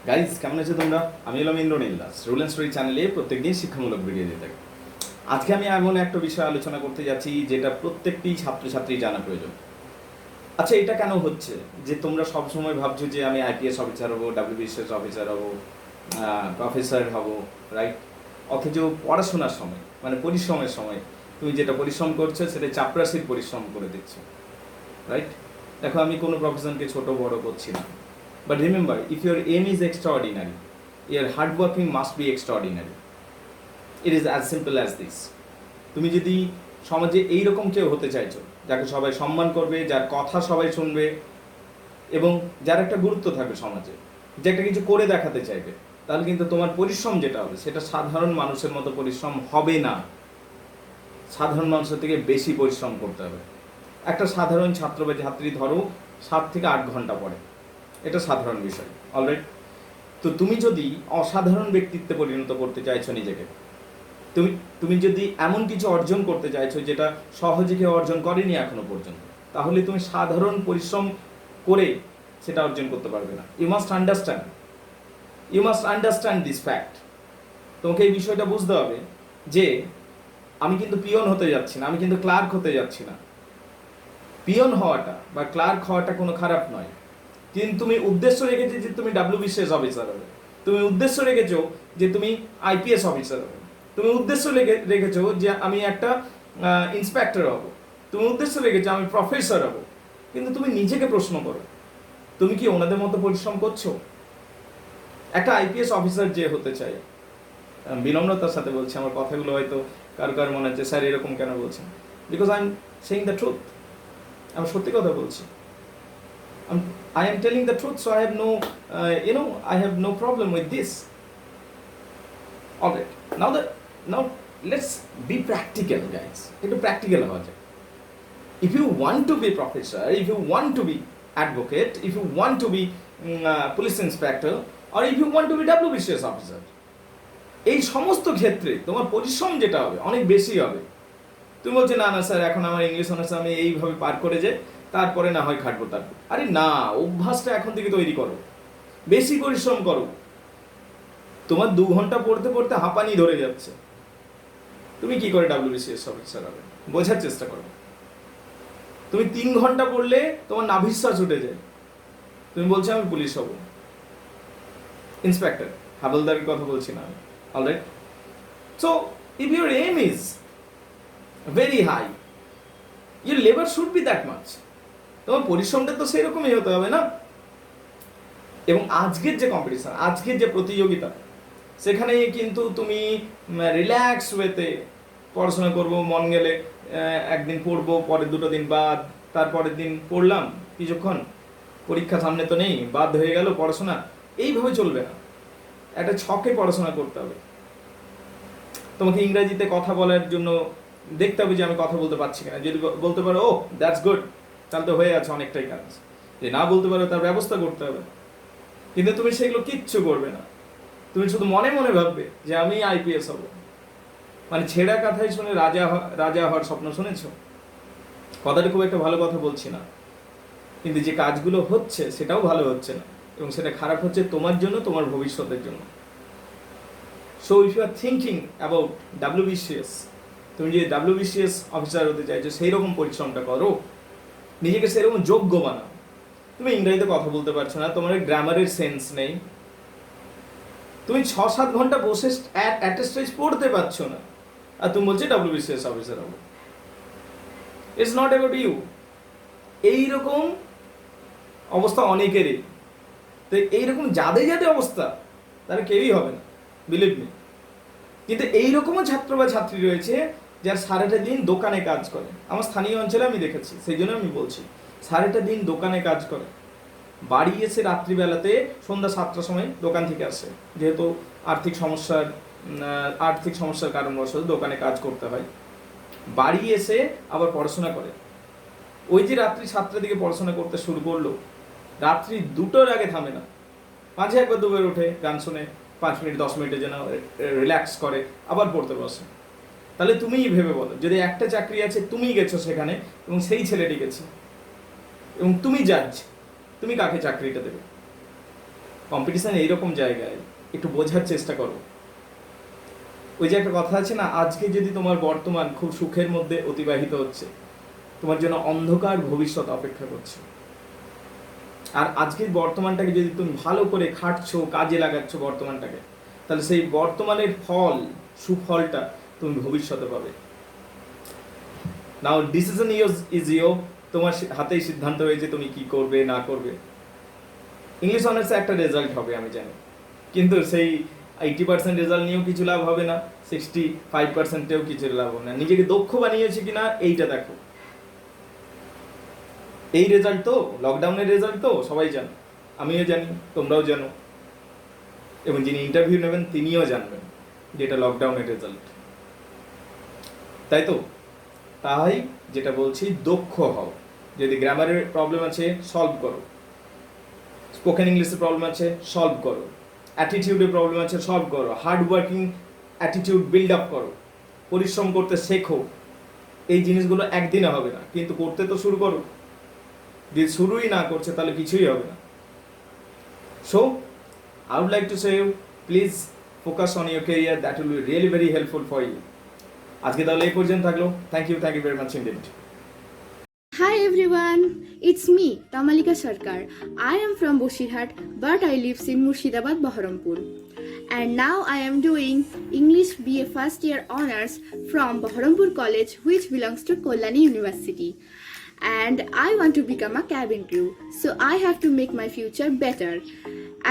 Guys কেমন আছো তোমরা? আমি হলাম Indranil Das, rule and story চ্যানেলে প্রত্যেকদিন শিক্ষামূলক ভিডিও দিয়ে থাকি। আজকে আমি এমন একটা বিষয় আলোচনা করতে যাচ্ছি যেটা প্রত্যেকটি ছাত্রছাত্রী জানা প্রয়োজন। আচ্ছা, এটা কেন হচ্ছে যে তোমরা সবসময় ভাবছো যে আমি আইপিএস অফিসার হবো, ডাব্লিউবিসিএস অফিসার হবো, প্রফেসর হব, রাইট? অথচ পড়াশোনার সময় মানে পরিশ্রমের সময় তুমি যেটা পরিশ্রম করছো সেটা চাপরাশির পরিশ্রম করে দিচ্ছ, রাইট? দেখো, আমি কোনো প্রফেশনকে ছোট বড় করছি না, but remember, if your aim is extraordinary, your hard working must be extraordinary. It is as simple as this. তুমি যদি সমাজে এইরকম কেউ হতে চাইছো যাকে সবাই সম্মান করবে, যার কথা সবাই শুনবে এবং যার একটা গুরুত্ব থাকবে সমাজে, যে একটা কিছু করে দেখাতে চাইবে, তাহলে কিন্তু তোমার পরিশ্রম যেটা হবে সেটা সাধারণ মানুষের মতো পরিশ্রম হবে না। সাধারণ মানুষের থেকে বেশি পরিশ্রম করতে হবে। একটা সাধারণ ছাত্র বা ছাত্রী ধরো 7 থেকে 8 ঘন্টা পড়ে, এটা সাধারণ বিষয়, অলরাইট? তো তুমি যদি অসাধারণ ব্যক্তিত্বে পরিণত করতে চাইছো নিজেকে, তুমি তুমি যদি এমন কিছু অর্জন করতে চাইছো যেটা সহজে কেউ অর্জন করেনি এখনো পর্যন্ত, তাহলে তুমি সাধারণ পরিশ্রম করে সেটা অর্জন করতে পারবে না। You must understand this fact. তোমাকে এই বিষয়টা বুঝতে হবে যে আমি কিন্তু পিয়ন হতে যাচ্ছি না, আমি কিন্তু ক্লার্ক হতে যাচ্ছি না। পিয়ন হওয়াটা বা ক্লার্ক হওয়াটা কোনো খারাপ নয়, কিন্তু তুমি উদ্দেশ্য রেখেছো যে তুমি ডাব্লিউবিসিএস অফিসার হবে, তুমি উদ্দেশ্য রেখেছো যে তুমি আইপিএস অফিসার হবে, তুমি উদ্দেশ্য রেখেছো যে আমি একটা ইন্সপেক্টর হব, তুমি উদ্দেশ্য রেখেছো আমি প্রফেসর হব। কিন্তু তুমি নিজেকে প্রশ্ন করো, তুমি কি ওনাদের মতো পরিশ্রম করছো? একটা আইপিএস অফিসার যে হতে চাই, বিনম্রতার সাথে বলছি, আমার কথাগুলো হয়তো কারো কারো মনে হচ্ছে স্যার এরকম কেন বলছেন, because I am saying the truth. আমি সত্যি কথা বলছি। I am telling the truth, so I have I have no problem with this. All right. Now let's be practical, guys. It's practical হওয়া যায়। If you want to be professor, if you want to be advocate, if you want to be police inspector, or if you want to be WBCS officer, এই সমস্ত ক্ষেত্রে তোমার পরিশ্রম যেটা হবে অনেক বেশি হবে। তুমি বলছো না না স্যার, এখন আমার ইংলিশ অনার্স আমি এইভাবে পার করে যাই, তারপরে না হয় খাটবো তারপর। আরে না, অভ্যাসটা এখন থেকে তৈরি করো, বেশি পরিশ্রম করো। তোমার 2 ঘন্টা পড়তে পড়তে হাঁপানি ধরে যাচ্ছে, তুমি কি করে ডাব্লিউবিসিএস অফিসার হবে? বোঝার চেষ্টা করো। তুমি 3 ঘন্টা পড়লে তোমার নাভিশ্বাস উঠে যায়, তুমি বলছো আমি পুলিশ হব, ইন্সপেক্টর, হাবলদারের কথা বলছি না আমি, alright? So if your aim is very high, your labour should be that much. তোমার পরিশ্রমটা তো সেই রকমই হতে হবে না? এবং আজকের যে কম্পিটিশন, আজকের যে প্রতিযোগিতা, সেখানে কিন্তু তুমি রিল্যাক্স ওয়েতে পড়াশোনা করবো, মন গেলে একদিন পড়বো, পরের 2 দিন বাদ, তারপরের দিন পড়লাম কিছুক্ষণ, পরীক্ষা সামনে তো নেই, বাদ হয়ে গেল পড়াশোনা, এইভাবে চলবে না। একটা ছকে পড়াশোনা করতে হবে। তোমাকে ইংরেজিতে কথা বলার জন্য দেখতে হবে যে আমি কথা বলতে পারছি কিনা। যদি বলতে পারো, ও দ্যাটস গুড, তাহলে তো হয়ে আছে অনেকটাই কাজ। যে না বলতে পারো তার ব্যবস্থা করতে হবে। কিন্তু তুমি সেগুলো কিচ্ছু করবে না, তুমি শুধু মনে মনে ভাববে যে আমি আইপিএস হব। মানে ছেঁড়া কথাই শুনে রাজা হওয়ার স্বপ্ন শুনেছ? কথাটা খুব একটা ভালো কথা বলছি না, কিন্তু যে কাজগুলো হচ্ছে সেটাও ভালো হচ্ছে না, এবং সেটা খারাপ হচ্ছে তোমার জন্য, তোমার ভবিষ্যতের জন্য। So if you are thinking about WBCS, তুমি যে ডাব্লিউবিসিএস অফিসার হতে চাইছো, সেই রকম পরিশ্রমটা করো, নিজেকে সেরকম যোগ্য বানাও। তুমি ইংরেজিতে কথা বলতে পারছো না, তোমার গ্রামারের সেন্স নেই, তুমি 6-7 ঘন্টা বসে অ্যাটেস্টেজ পড়তে পারছো না, আর তুমি বলছো ডাব্লিউবিসিএস অফিসার হবো। It's not about you. এইরকম অবস্থা অনেকেরই। তো এইরকম যাদের যাদের অবস্থা, তারা কেউই হবে না, বিলিভ মি। কিন্তু এইরকমও ছাত্র বা ছাত্রী রয়েছে যারা সারাটা দিন দোকানে কাজ করে। আমার স্থানীয় অঞ্চলে আমি দেখেছি, সেই জন্য আমি বলছি, সারাটা দিন দোকানে কাজ করে, বাড়ি এসে রাত্রিবেলাতে সন্ধ্যা 7টার সময় দোকান থেকে আসে, যেহেতু আর্থিক সমস্যার কারণবশত দোকানে কাজ করতে হয়। বাড়ি এসে আবার পড়াশোনা করে। ওই যে রাত্রি 7টার দিকে পড়াশোনা করতে শুরু করলো, রাত্রি 2টোর আগে থামে না, মাঝে একবার দুবার উঠে গান শুনে 5 মিনিট 10 মিনিটের জন্য রিল্যাক্স করে, আবার পড়তে বসে। তাহলে তুমিই ভেবে বলো, যদি একটা চাকরি আছে, তুমি গেছো সেখানে এবং সেই ছেলেটি গেছে, এবং তুমি জাজ, তুমি কাকে চাকরিটা দেবে? কম্পিটিশান এইরকম জায়গায় একটু বোঝার চেষ্টা করো। ওই যে একটা কথা আছে না, আজকে যদি তোমার বর্তমান খুব সুখের মধ্যে অতিবাহিত হচ্ছে, তোমার জন্য অন্ধকার ভবিষ্যৎ অপেক্ষা করছে। আর আজকের বর্তমানটাকে যদি তুমি ভালো করে খাটছো, কাজে লাগাচ্ছ বর্তমানটাকে, তাহলে সেই বর্তমানের ফল, সুফলটা তুমি ভবিষ্যতে পাবে। নাও ডিসিশন ইজ ইয়োর, তোমার হাতেই সিদ্ধান্ত হয়েছে তুমি কি করবে না করবে। ইংলিশ অনার্সে একটা রেজাল্ট হবে আমি জানি, কিন্তু সেই 80% রেজাল্ট নিয়েও কিছু লাভ হবে না, 65%-এও কিছু লাভ হবে না। নিজেকে দক্ষ বানিয়েছে কিনা এইটা দেখো। এই রেজাল্ট তো লকডাউনের রেজাল্ট তো সবাই জানো, আমিও জানি, তোমরাও জানো, এবং যিনি ইন্টারভিউ নেবেন তিনিও জানবেন যে এটা লকডাউনের রেজাল্ট। তাই তো, তাই যেটা বলছি, দক্ষ হও। যদি গ্রামারের প্রবলেম আছে সলভ করো, স্পোকেন ইংলিশের প্রবলেম আছে সলভ করো, অ্যাটিটিউডের প্রবলেম আছে সলভ করো, hard working attitude build up করো, পরিশ্রম করতে শেখো। এই জিনিসগুলো একদিনে হবে না, কিন্তু করতে তো শুরু করো। যদি শুরুই না করছে তাহলে কিছুই হবে না। So I would like to say, please focus on your career. That will be really very helpful for you. আজকে তাহলে এই পর্যন্ত থাকলো। Thank you very much indeed. Hi everyone, it's me, Tamalika Sarkar. I am from Bosirhat, but I live in Murshidabad, Baharampur. And now I am doing English BA first year honors from Baharampur College, which belongs to Kollani University. And I want to become a cabin crew, so I have to make my future better.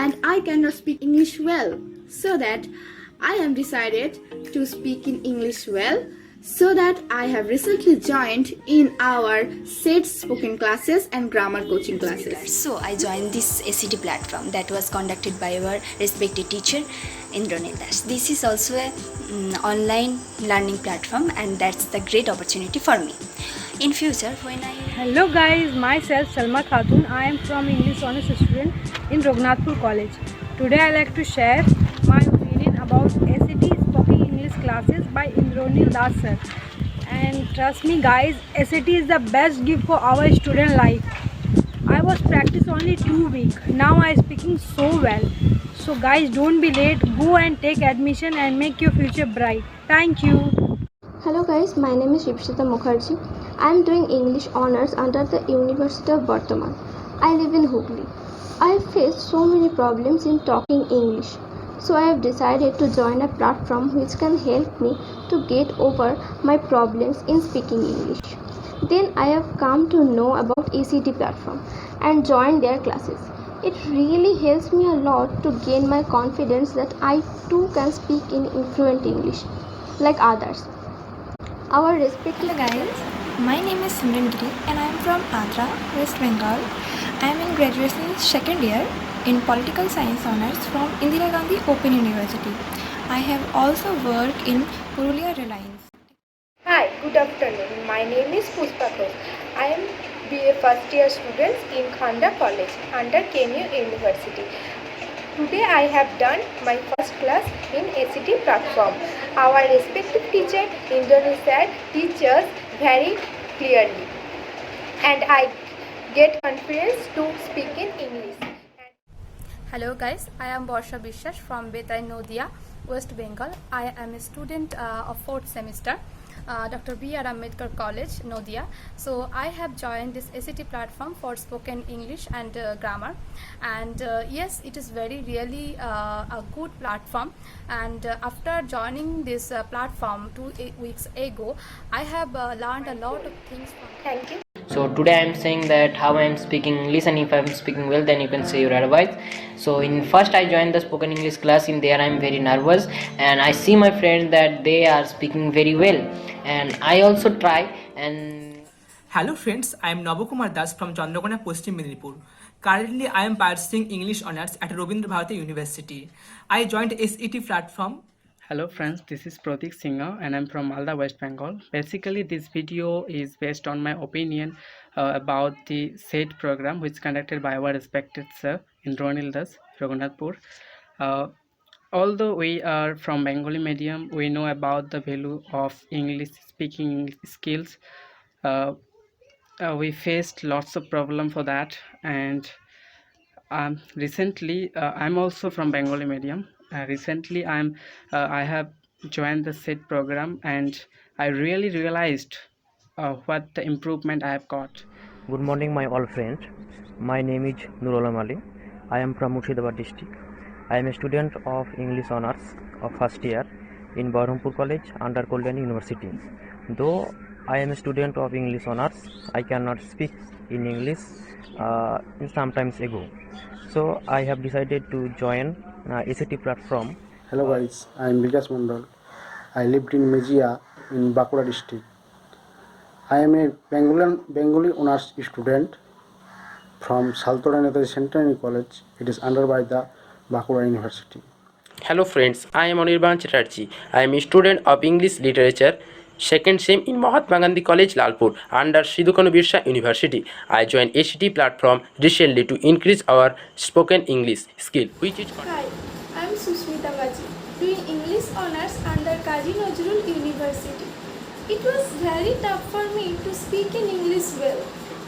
And I cannot speak English well, so that I am decided to speak in English well, so that I have recently joined in our SET spoken classes and grammar coaching classes. So I joined this ACT platform that was conducted by our respected teacher Indranil Das. This is also a online learning platform, and that's the great opportunity for me. In future, when I Hello guys, myself Salma Khatun. I am from English honors student in Raghunathpur College. Today I like to share my opinion about ACT Spoken English classes by Indranil Das sir. And trust me guys, ACT is the best gift for our student life. I was practice only 2 weeks. Now I speaking so well. So guys, don't be late. Go and take admission and make your future bright. Thank you. Hello guys, my name is Ripshita Mukherjee. I am doing English honors under the University of Bardhaman. I live in Hooghly. I have faced so many problems in talking English, so I have decided to join a platform which can help me to get over my problems in speaking English. Then I have come to know about ACT platform and joined their classes. It really helps me a lot to gain my confidence that I too can speak in fluent English like others. Our respective Hello guys, my name is Simran Giri and I am from Andhra, West Bengal. I am in graduation second year in political science honors from Indira Gandhi Open University. I have also worked in Purulia Reliance. Hi, good afternoon. My name is Puspa Ghosh. I am BA first year student in Khanda College under KNU University. Today I have done my first class in ACT platform. Our respective teacher Indranil sir teaches very clearly, and I get confidence to speak in English. Hello guys, I am Borsha Bishwash from Betai Nodia, West Bengal. I am a student of 4th semester, Dr. B.R. Ambedkar College, Nodia. So I have joined this ACT platform for spoken English and grammar. And yes, it is very really a good platform. And after joining this platform 2 weeks ago, I have learned a lot of things from. Thank you. So today I am saying that how I am speaking English, and if I am speaking well, then you can say your advice. So in first I joined the spoken English class. In there I am very nervous, and I see my friends that they are speaking very well, and I also try. And Hello friends, I am Navakumar Das from Chandrakona, Paschim Medinipur. Currently I am pursuing English honors at Rabindra Bharati University. I joined SET platform. Hello friends, this is Pratik Singha and I'm from Malda, West Bengal. Basically this video is based on my opinion about the SET program which is conducted by our respected sir Indranil Das, Raghunathpur. Although we are from Bengali medium, we know about the value of English speaking skills. We faced lots of problem for that, and Recently, I'm also from Bengali medium. Recently, I have joined the SET program, and I really realized what the improvement I have got. Good morning, my all friends. My name is Nurolam Ali. I am from Murshidabad district. I am a student of English Honours of first year in Baharampur College under Kalyani University. Though I am a student of English Honours, I cannot speak in English sometimes ago. So I have decided to join ACT platform. Hello guys, I am Vikas Mandal. I lived in Mejia in Bankura district. I am a Bengali honors student from Saltora Netari Centenary College. It is under by the Bankura University. Hello friends, I am Anirban Chatterjee. I am a student of English Literature, second sem in Mahatma Gandhi College, Lalpur, under Sidhu Kanu Birsa University. I joined ACT platform recently to increase our spoken English skill, which is... Hi, I am Susmita Baji, doing English Honours under Kazi Nazrul University. It was very tough for me to speak in English well,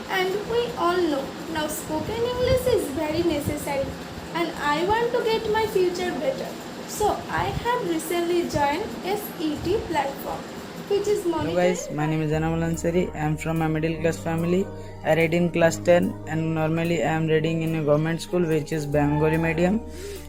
and we all know now spoken English is very necessary, and I want to get my future better. So I have recently joined SET platform, which is monitored. Hello guys, my name is Anamul Ansari. I am from a middle class family. I read in class 10 and normally I am reading in a government school which is Bengali medium.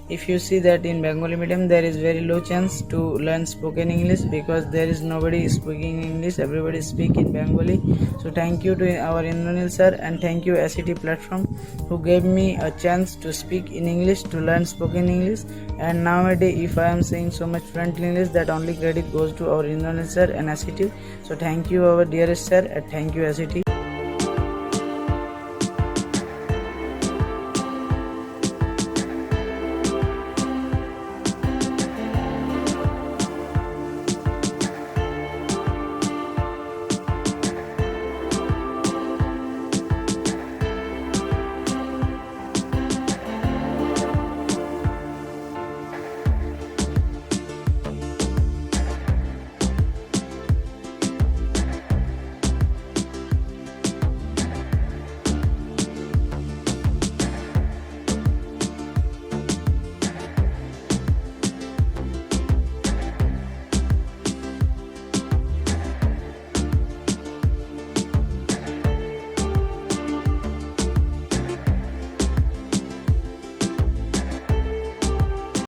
If you see that in Bengali medium there is very low chance to learn spoken English because there is nobody speaking English, everybody speak in Bengali. So thank you to our Indranil sir and thank you SET platform who gave me a chance to speak in English, to learn spoken English. And nowadays if I am saying so much fluent English, that only credit goes to our Indranil sir and SET. So thank you our dearest sir and thank you SET.